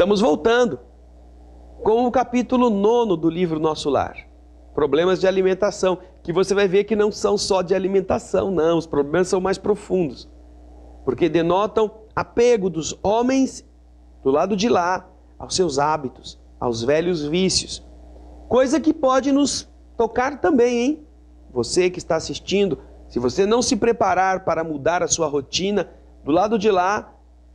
Estamos voltando com o capítulo 9 do livro Nosso Lar. Problemas de alimentação, que você vai ver que não são só de alimentação, não. Os problemas são mais profundos, porque denotam apego dos homens do lado de lá aos seus hábitos, aos velhos vícios. Coisa que pode nos tocar também, hein? Você que está assistindo, se você não se preparar para mudar a sua rotina, do lado de lá,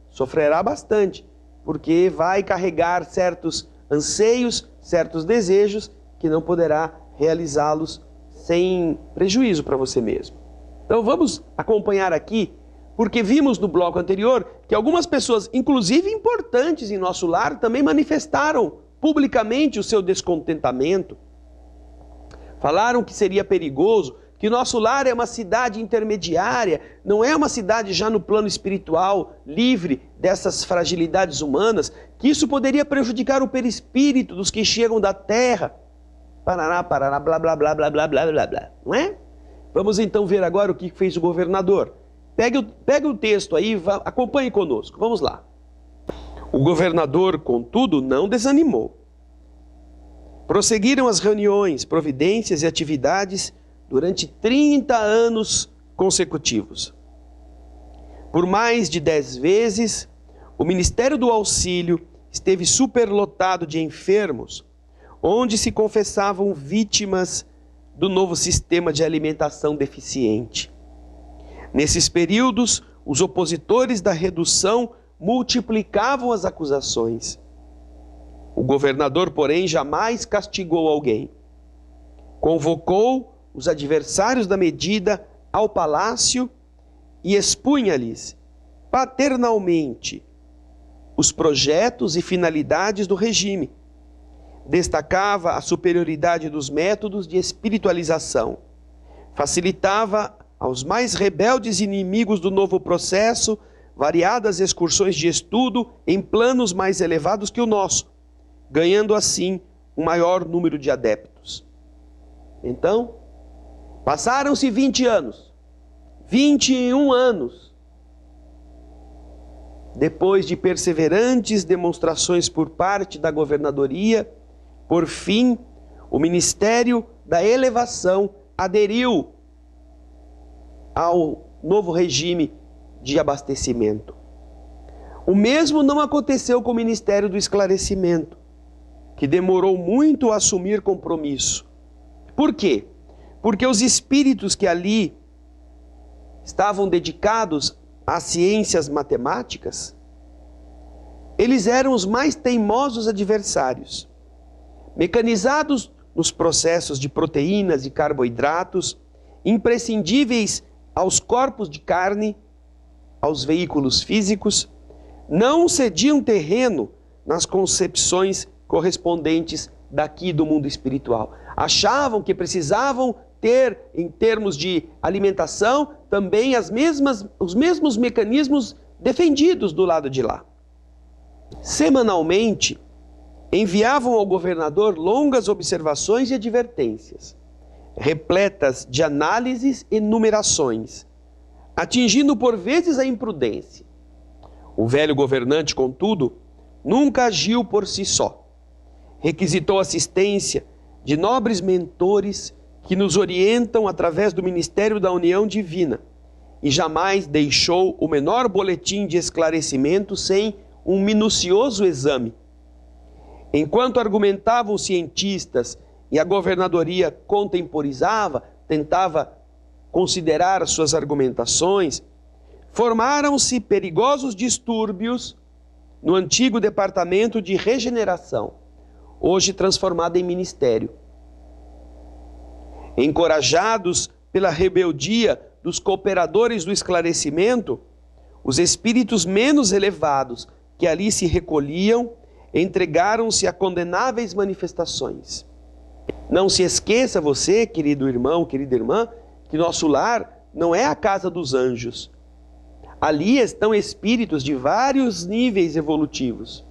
sofrerá bastante, porque vai carregar certos anseios, certos desejos, que não poderá realizá-los sem prejuízo para você mesmo. Então vamos acompanhar aqui, porque vimos no bloco anterior que algumas pessoas, inclusive importantes em nosso lar, também manifestaram publicamente o seu descontentamento. Falaram que seria perigoso, que nosso lar é uma cidade intermediária, não é uma cidade já no plano espiritual, livre dessas fragilidades humanas, que isso poderia prejudicar o perispírito dos que chegam da terra. Parará, parará, blá, blá, blá, blá, blá, blá, blá, blá, não é? Vamos então ver agora o que fez o governador. Pega o texto aí, acompanhe conosco, vamos lá. O governador, contudo, não desanimou. Prosseguiram as reuniões, providências e atividades durante 30 anos consecutivos. Por mais de 10 vezes, o Ministério do Auxílio esteve superlotado de enfermos, onde se confessavam vítimas do novo sistema de alimentação deficiente. Nesses períodos, os opositores da redução multiplicavam as acusações. O governador, porém, jamais castigou alguém. Convocou os adversários da medida ao palácio e expunha-lhes paternalmente os projetos e finalidades do regime. Destacava a superioridade dos métodos de espiritualização. Facilitava aos mais rebeldes inimigos do novo processo variadas excursões de estudo em planos mais elevados que o nosso, ganhando assim um maior número de adeptos. Então, passaram-se 20 anos, 21 anos, depois de perseverantes demonstrações por parte da governadoria, por fim, o Ministério da Elevação aderiu ao novo regime de abastecimento. O mesmo não aconteceu com o Ministério do Esclarecimento, que demorou muito a assumir compromisso. Por quê? Porque os espíritos que ali estavam dedicados às ciências matemáticas, eles eram os mais teimosos adversários. Mecanizados nos processos de proteínas e carboidratos, imprescindíveis aos corpos de carne, aos veículos físicos, não cediam terreno nas concepções correspondentes daqui do mundo espiritual. Achavam que precisavam ter, em termos de alimentação, também os mesmos mecanismos defendidos do lado de lá. Semanalmente, enviavam ao governador longas observações e advertências, repletas de análises e numerações, atingindo por vezes a imprudência. O velho governante, contudo, nunca agiu por si só. Requisitou assistência de nobres mentores que nos orientam através do Ministério da União Divina e jamais deixou o menor boletim de esclarecimento sem um minucioso exame. Enquanto argumentavam os cientistas e a governadoria contemporizava, tentava considerar as suas argumentações, formaram-se perigosos distúrbios no antigo Departamento de Regeneração, hoje transformado em Ministério. Encorajados pela rebeldia dos cooperadores do esclarecimento, os espíritos menos elevados que ali se recolhiam entregaram-se a condenáveis manifestações. Não se esqueça você, querido irmão, querida irmã, que nosso lar não é a casa dos anjos. Ali estão espíritos de vários níveis evolutivos.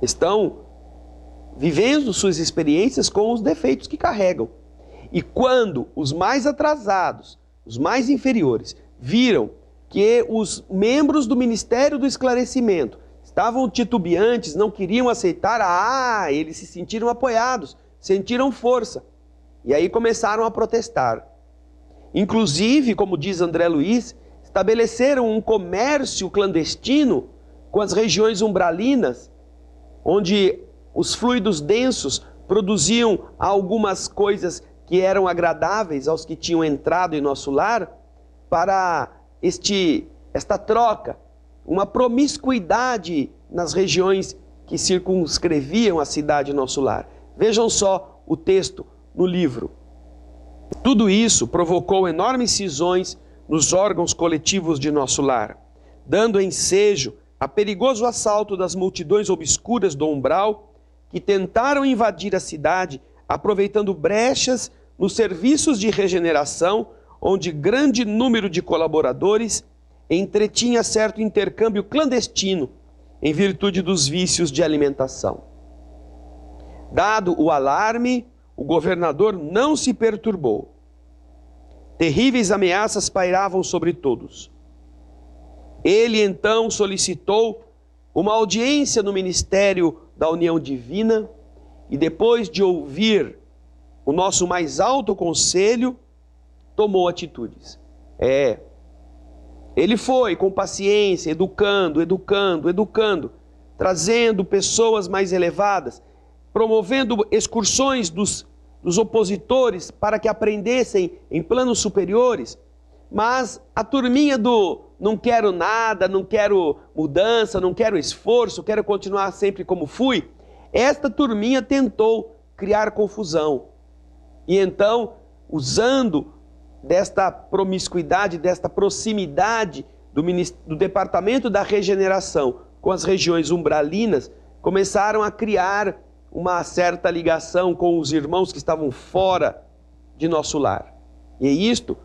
Estão vivendo suas experiências com os defeitos que carregam. E quando os mais atrasados, os mais inferiores, viram que os membros do Ministério do Esclarecimento estavam titubeantes, não queriam aceitar, eles se sentiram apoiados, sentiram força. E aí começaram a protestar. Inclusive, como diz André Luiz, estabeleceram um comércio clandestino com as regiões umbralinas, onde os fluidos densos produziam algumas coisas que eram agradáveis aos que tinham entrado em nosso lar, para esta troca, uma promiscuidade nas regiões que circunscreviam a cidade nosso lar. Vejam só o texto no livro. Tudo isso provocou enormes cisões nos órgãos coletivos de nosso lar, dando ensejo a perigoso assalto das multidões obscuras do umbral que tentaram invadir a cidade, aproveitando brechas nos serviços de regeneração, onde grande número de colaboradores entretinha certo intercâmbio clandestino em virtude dos vícios de alimentação. Dado o alarme, o governador não se perturbou. Terríveis ameaças pairavam sobre todos. Ele então solicitou uma audiência no Ministério da União Divina e, depois de ouvir o nosso mais alto conselho, tomou atitudes. Ele foi com paciência, educando, trazendo pessoas mais elevadas, promovendo excursões dos opositores para que aprendessem em planos superiores, mas a turminha do não quero nada, não quero mudança, não quero esforço, quero continuar sempre como fui, esta turminha tentou criar confusão. E então, usando desta promiscuidade, desta proximidade do Departamento da Regeneração com as regiões umbralinas, começaram a criar uma certa ligação com os irmãos que estavam fora de nosso lar. E isto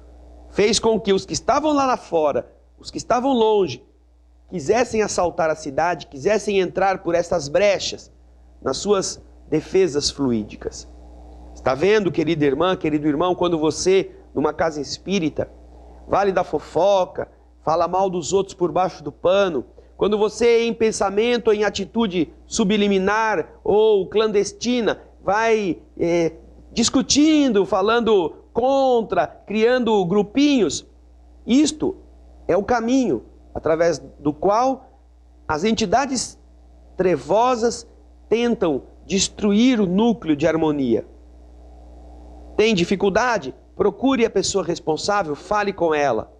fez com que os que estavam lá fora, os que estavam longe, quisessem assaltar a cidade, quisessem entrar por essas brechas nas suas defesas fluídicas. Está vendo, querida irmã, querido irmão, quando você, numa casa espírita, vale da fofoca, fala mal dos outros por baixo do pano, quando você em pensamento ou em atitude subliminar ou clandestina vai discutindo, falando contra, criando grupinhos, isto é o caminho através do qual as entidades trevosas tentam destruir o núcleo de harmonia. Tem dificuldade? Procure a pessoa responsável, fale com ela.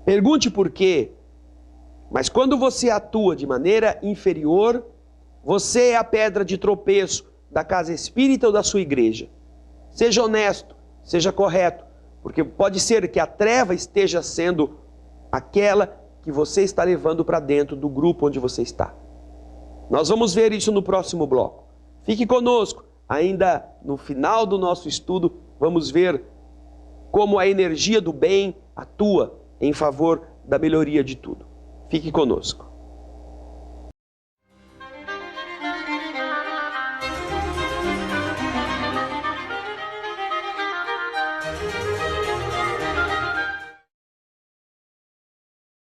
Pergunte por quê. Mas quando você atua de maneira inferior, você é a pedra de tropeço da casa espírita ou da sua igreja. Seja honesto, seja correto, porque pode ser que a treva esteja sendo aquela que você está levando para dentro do grupo onde você está. Nós vamos ver isso no próximo bloco. Fique conosco. Ainda no final do nosso estudo, vamos ver como a energia do bem atua em favor da melhoria de tudo. Fique conosco.